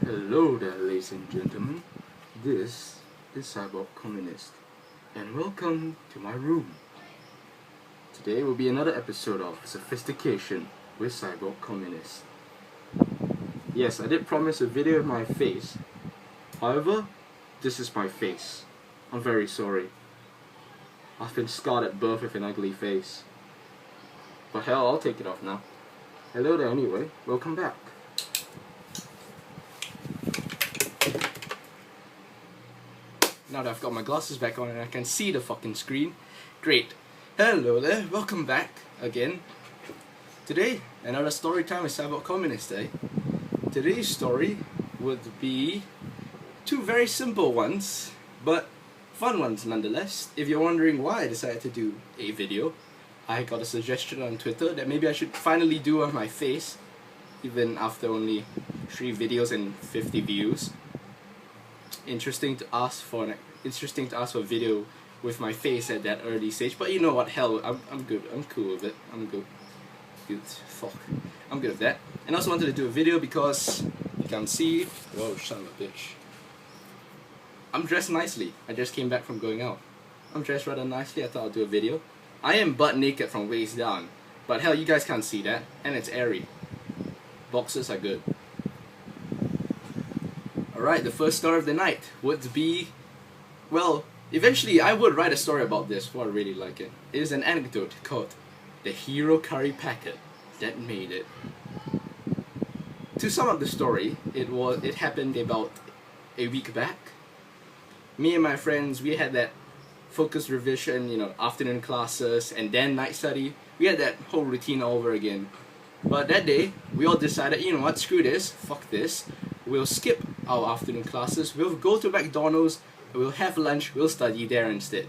Hello there, ladies and gentlemen. This is CyborgCommunist, and welcome to my room. Today will be another episode of Sophistication with CyborgCommunist. Yes, I did promise a video of my face. However, this is my face. I'm very sorry. I've been scarred at birth with an ugly face. But hell, I'll take it off now. Hello there anyway, welcome back. Now that I've got my glasses back on and I can see the fucking screen, great. Hello there, welcome back again. Today, another story time with CyborgCommunist, eh? Today's story would be two very simple ones, but fun ones nonetheless. If you're wondering why I decided to do a video, I got a suggestion on Twitter that maybe I should finally do on my face, even after only 3 videos and 50 views. Interesting to ask for a video with my face at that early stage, but you know what, hell, I'm good, I'm cool with it, I'm good, fuck, I'm good with that. And I also wanted to do a video because you can see, whoa, son of a bitch, I'm dressed nicely. I just came back from going out. I'm dressed rather nicely. I thought I'd do a video. I am butt naked from waist down, but hell, you guys can't see that, and it's airy. Boxers are good. Alright, the first story of the night would be, well, eventually I would write a story about this, for I really like it. It is an anecdote called The Hero Curry Packet That Made It. To sum up the story, it happened about a week back. Me and my friends, we had that focus revision, you know, afternoon classes, and then night study. We had that whole routine all over again. But that day, we all decided, you know what, screw this, fuck this. We'll skip our afternoon classes, we'll go to McDonald's, we'll have lunch, we'll study there instead.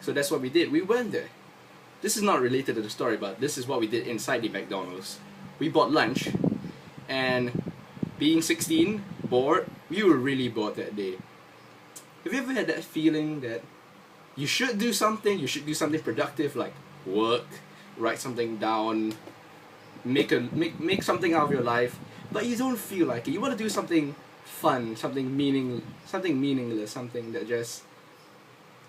So that's what we did, we went there. This is not related to the story, but this is what we did inside the McDonald's. We bought lunch, and being 16, bored, we were really bored that day. Have you ever had that feeling that you should do something productive, like work, write something down, make something out of your life, but you don't feel like it? You want to do something fun, something meaningless, something that it's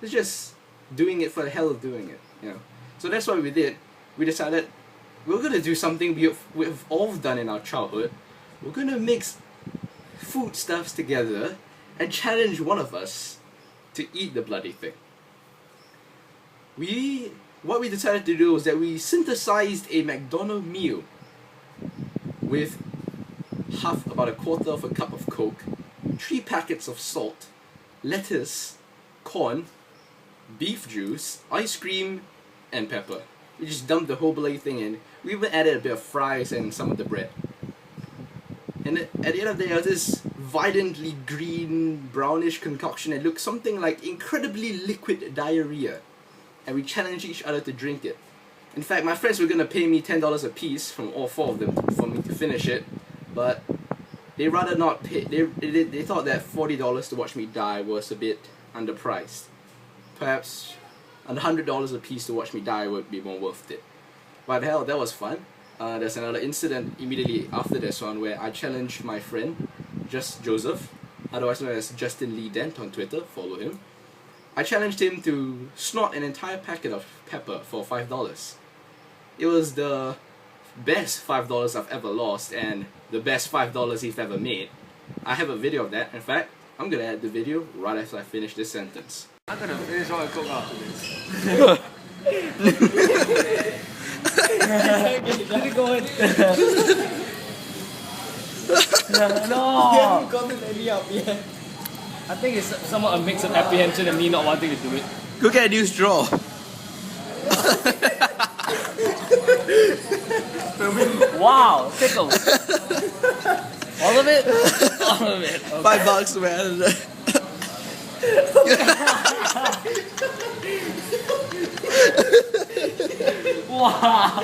just doing it for the hell of doing it, you know. So that's what we did. We decided we're gonna do something we've all done in our childhood. We're gonna mix foodstuffs together and challenge one of us to eat the bloody thing. What we decided to do was that we synthesized a McDonald's meal with about a quarter of a cup of Coke, 3 packets of salt, lettuce, corn, beef juice, ice cream, and pepper. We just dumped the whole bloody thing in. We even added a bit of fries and some of the bread. And at the end of the day, it was this violently green, brownish concoction that looked something like incredibly liquid diarrhea. And we challenged each other to drink it. In fact, my friends were going to pay me $10 a piece from all 4 of them for me to finish it, but they rather not pay. They thought that $40 to watch me die was a bit underpriced. Perhaps $100 a piece to watch me die would be more worth it. But hell, that was fun. There's another incident immediately after this one where I challenged my friend, Joseph, otherwise known as Justin Lee Dent on Twitter, follow him. I challenged him to snort an entire packet of pepper for $5. It was the best $5 I've ever lost and the best $5 he's ever made. I have a video of that. In fact, I'm gonna add the video right after I finish this sentence. I'm gonna finish all the Coke after this. Keep it going. No! You haven't gotten any up yet. I think it's somewhat a mix of apprehension and me not wanting to do it. Go get a new straw. Wow, pickles. All of it? All of it. Okay. $5, man. Wow.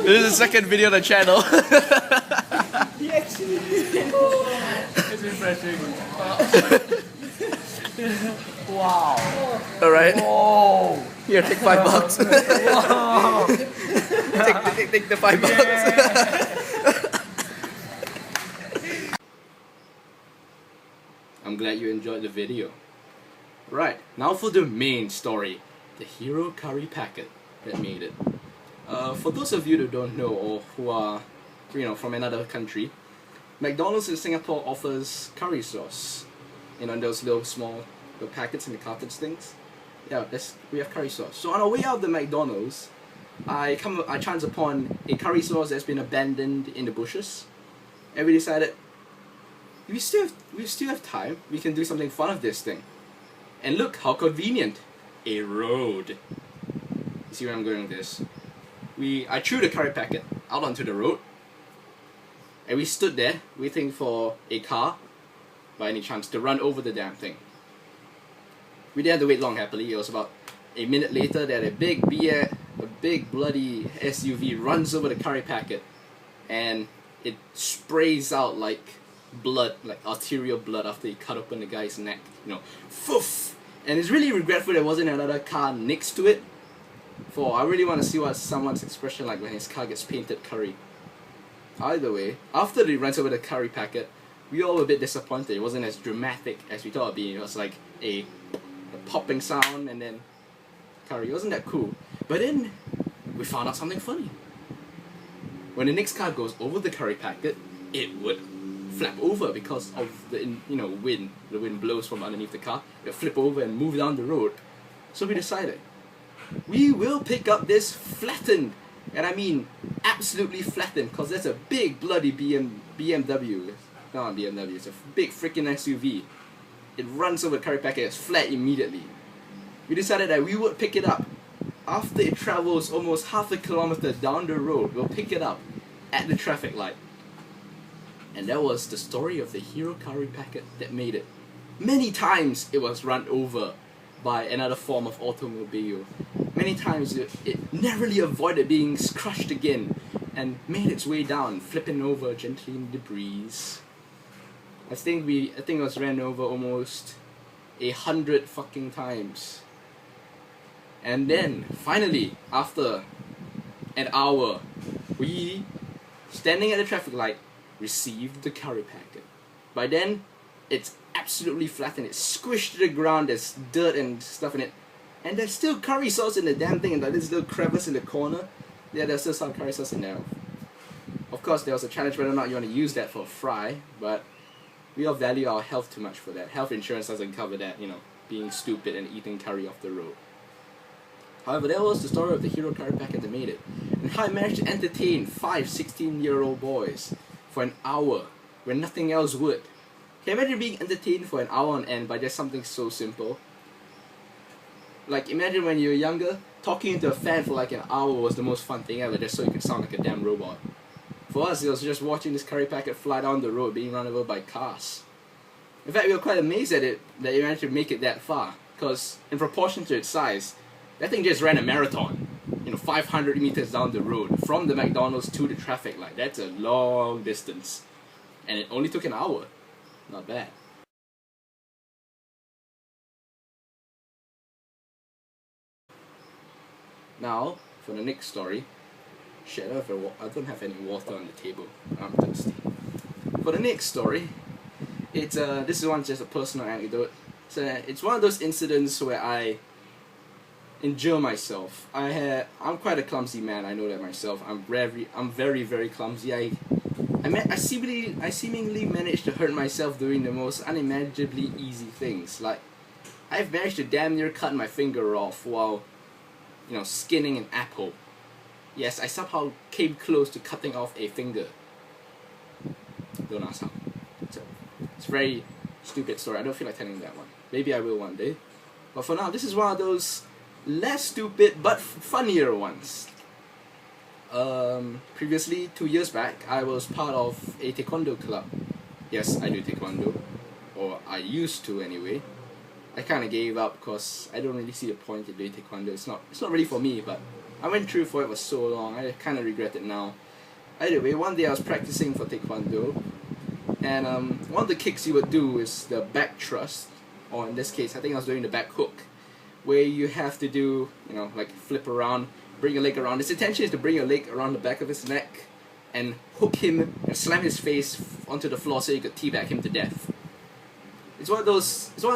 This is the second video on the channel. He actually did. It's refreshing. Wow. Alright. Whoa. Here, take $5. Wow. take the $5. glad you enjoyed the video. Right, now for the main story, the hero curry packet that made it. For those of you who don't know or who are, from another country, McDonald's in Singapore offers curry sauce. Those little small packets in the cartons things. Yeah, we have curry sauce. So on our way out of the McDonald's, I chance upon a curry sauce that's been abandoned in the bushes, and we decided we still have time. We can do something fun with this thing. And look how convenient, a road. You see where I'm going with this? I threw the curry packet out onto the road, and we stood there waiting for a car, by any chance, to run over the damn thing. We didn't have to wait long, happily. It was about a minute later that a big bloody SUV runs over the curry packet, and it sprays out like blood, like arterial blood after he cut open the guy's neck. Foof! And it's really regretful there wasn't another car next to it, for I really want to see what someone's expression like when his car gets painted curry. Either way, after he runs over the curry packet, we all were a bit disappointed. It wasn't as dramatic as we thought it would be. It was like a popping sound and then curry. It wasn't that cool. But then we found out something funny. When the next car goes over the curry packet, it would flap over because of the wind. The wind blows from underneath the car. It would flip over and move down the road. So we decided we will pick up this flattened, and I mean absolutely flattened, because that's a big bloody BMW. Not a BMW, it's a big freaking SUV. It runs over the curry packet, it's flat immediately. We decided that we would pick it up. After it travels almost half a kilometer down the road, we'll pick it up at the traffic light. And that was the story of the hero curry packet that made it. Many times it was run over by another form of automobile. Many times it narrowly avoided being crushed again and made its way down, flipping over gently in the breeze. I think it was ran over almost 100 fucking times. And then, finally, after an hour, we, standing at the traffic light, received the curry packet. By then, it's absolutely flattened. It's squished to the ground. There's dirt and stuff in it. And there's still curry sauce in the damn thing, and like this little crevice in the corner. Yeah, there's still some curry sauce in there. Of course, there was a challenge whether or not you want to use that for a fry, but we all value our health too much for that. Health insurance doesn't cover that, being stupid and eating curry off the road. However, that was the story of the hero curry packet that made it, and how I managed to entertain 5 16-year-old boys for an hour when nothing else would. Can you imagine being entertained for an hour on end by just something so simple? Like, imagine when you were younger, talking into a fan for like an hour was the most fun thing ever, just so you could sound like a damn robot. For us, it was just watching this curry packet fly down the road being run over by cars. In fact, we were quite amazed at it, that it managed to make it that far, because in proportion to its size, that thing just ran a marathon, 500 meters down the road, from the McDonald's to the traffic light. That's a long distance. And it only took an hour. Not bad. Now, for the next story. Shit, I don't have any water on the table. I'm thirsty. For the next story, this is just a personal anecdote. So it's one of those incidents where I injure myself. I'm quite a clumsy man. I know that myself. I'm very, very clumsy. I seemingly managed to hurt myself doing the most unimaginably easy things. Like, I've managed to damn near cut my finger off while, skinning an apple. Yes, I somehow came close to cutting off a finger. Don't ask how. It's a very stupid story. I don't feel like telling that one. Maybe I will one day. But for now, this is one of those less stupid but funnier ones. Previously, 2 years back, I was part of a taekwondo club. Yes, I do taekwondo. Or I used to anyway. I kind of gave up because I don't really see the point in doing taekwondo. It's not really for me, but I went through for it for so long. I kind of regret it now. Either way, one day I was practicing for taekwondo, and one of the kicks you would do is the back thrust, or in this case, I think I was doing the back hook, where you have to do, like flip around, bring your leg around. His intention is to bring your leg around the back of his neck and hook him and slam his face onto the floor so you could teabag him to death. It's one of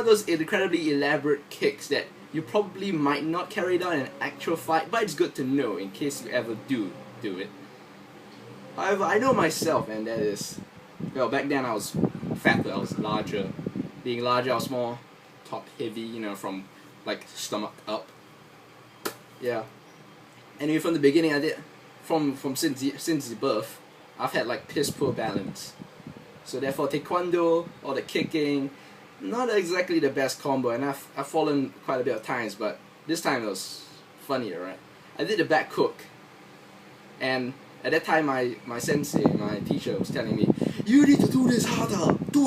those incredibly elaborate kicks that you probably might not carry out in an actual fight, but it's good to know in case you ever do it. However, I know myself, and that is, well, back then I was fatter, I was larger. Being larger, I was more top heavy, you know, from like stomach up. Yeah. Anyway, from the beginning, I did, since birth, I've had like piss poor balance. So therefore, taekwondo or the kicking, not exactly the best combo, and I've fallen quite a bit of times, but this time it was funnier, right? I did the back hook, and at that time my sensei, my teacher, was telling me, you need to do this harder, do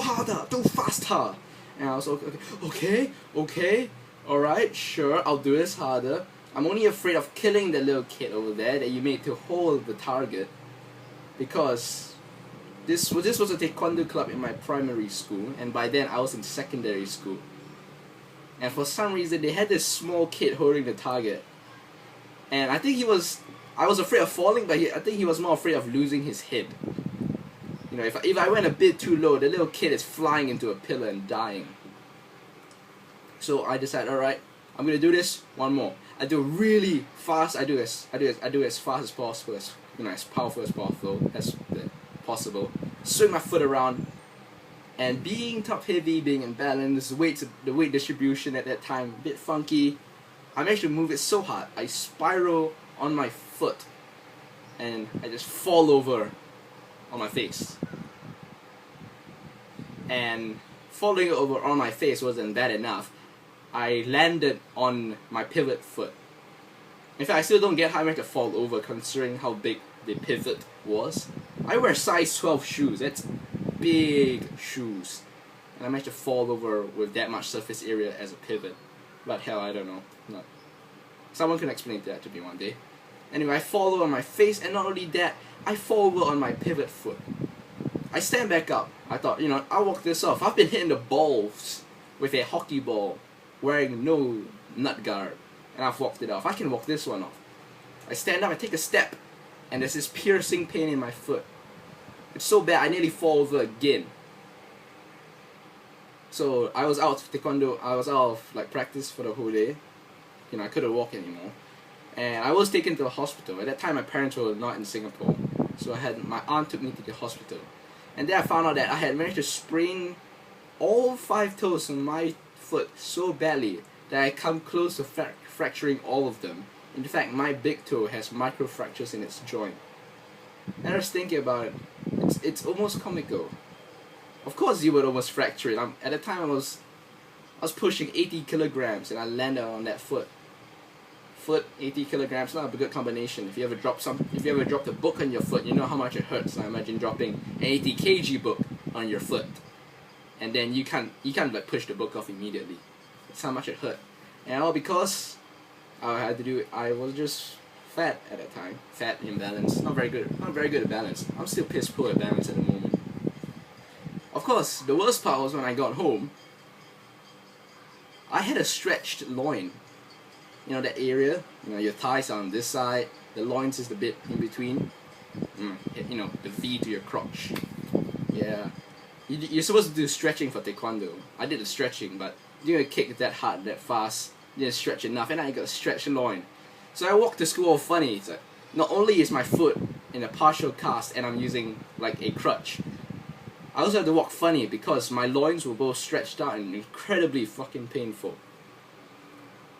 faster. And I was okay, alright, sure, I'll do this harder. I'm only afraid of killing the little kid over there that you made to hold the target, because this was a taekwondo club in my primary school, and by then I was in secondary school. And for some reason they had this small kid holding the target, and I think I was afraid of falling, but I think he was more afraid of losing his head. You know, if I went a bit too low, the little kid is flying into a pillar and dying. So I decided, alright, I'm gonna do this one more. I do really fast. I do as fast as possible, as powerful as possible. Swing my foot around, and being top heavy, being imbalanced, the weight distribution at that time a bit funky. I managed to move it so hard, I spiral on my foot, and I just fall over on my face. And falling over on my face wasn't bad enough. I landed on my pivot foot. In fact, I still don't get how I managed to fall over considering how big the pivot was. I wear size 12 shoes, that's big shoes. And I managed to fall over with that much surface area as a pivot. But hell, I don't know. No. Someone can explain that to me one day. Anyway, I fall over on my face, and not only that, I fall over on my pivot foot. I stand back up. I thought, I'll walk this off. I've been hitting the balls with a hockey ball, wearing no nut guard, and I've walked it off. I can walk this one off. I stand up, I take a step, and there's this piercing pain in my foot. It's so bad, I nearly fall over again. So I was out of taekwondo, I was out of practice for the whole day. I couldn't walk anymore. And I was taken to the hospital. At that time my parents were not in Singapore. So my aunt took me to the hospital. And then I found out that I had managed to sprain all 5 toes on my foot so badly that I come close to fracturing all of them. In fact, my big toe has micro fractures in its joint. And I was thinking about it. It's almost comical. Of course you would almost fracture it. At the time I was pushing 80 kilograms and I landed on that foot. 80 kilograms, not a good combination. If you ever dropped a book on your foot, you know how much it hurts. I imagine dropping an 80 kg book on your foot, and then you can't push the book off immediately. That's how much it hurt, and all because I was just fat at that time, fat, imbalanced, not very good at balance. I'm still piss poor at balance at the moment. Of course, the worst part was when I got home. I had a stretched loin. That area, your thighs are on this side, the loins is the bit in between, the V to your crotch. Yeah. You're supposed to do stretching for taekwondo. I did the stretching, but you didn't kick that hard, that fast, you didn't stretch enough, and I got a stretched loin. So I walked to school all funny. It's like, not only is my foot in a partial cast and I'm using a crutch, I also have to walk funny because my loins were both stretched out and incredibly fucking painful.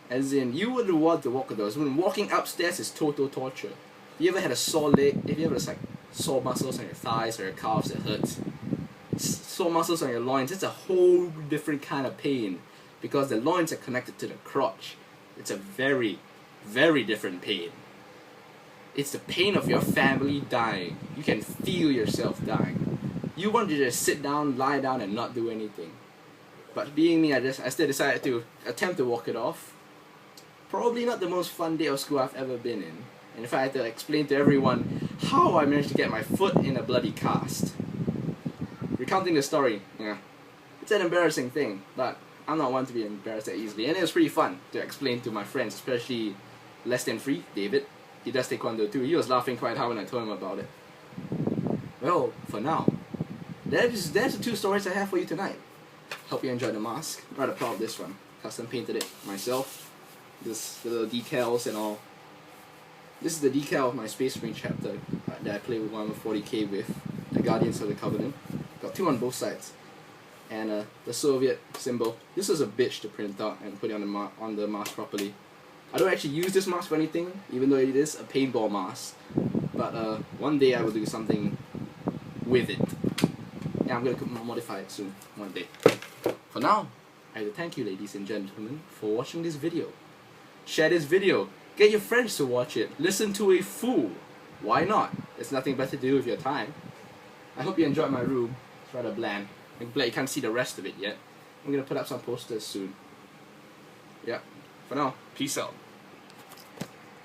As in, you wouldn't want to walk with those. When walking upstairs is total torture. If you ever had a sore leg, if you ever sore muscles on your thighs or your calves that hurts, sore muscles on your loins, it's a whole different kind of pain because the loins are connected to the crotch. It's a very, very different pain. It's the pain of your family dying. You can feel yourself dying. You want to just sit down, lie down, and not do anything. But being me, I still decided to attempt to walk it off. Probably not the most fun day of school I've ever been in. And if I had to explain to everyone how I managed to get my foot in a bloody cast. Recounting the story, it's an embarrassing thing, but I'm not one to be embarrassed that easily. And it was pretty fun to explain to my friends, especially less than free, David. He does taekwondo too. He was laughing quite hard when I told him about it. Well, for now, that's the 2 stories I have for you tonight. Hope you enjoyed the mask. I'm rather proud of this one. Custom painted it myself. This the little decals and all. This is the decal of my Space Marine chapter that I play with Warhammer 40k with, the Guardians of the Covenant. Got 2 on both sides. And the Soviet symbol. This was a bitch to print out and put it on the mask properly. I don't actually use this mask for anything, even though it is a paintball mask. But one day I will do something with it. Yeah, I'm gonna modify it soon, one day. For now, I have to thank you, ladies and gentlemen, for watching this video. Share this video. Get your friends to watch it. Listen to a fool. Why not? There's nothing better to do with your time. I hope you enjoyed my room. It's rather bland. I'm glad you can't see the rest of it yet. I'm gonna put up some posters soon. Yeah. For now, peace out.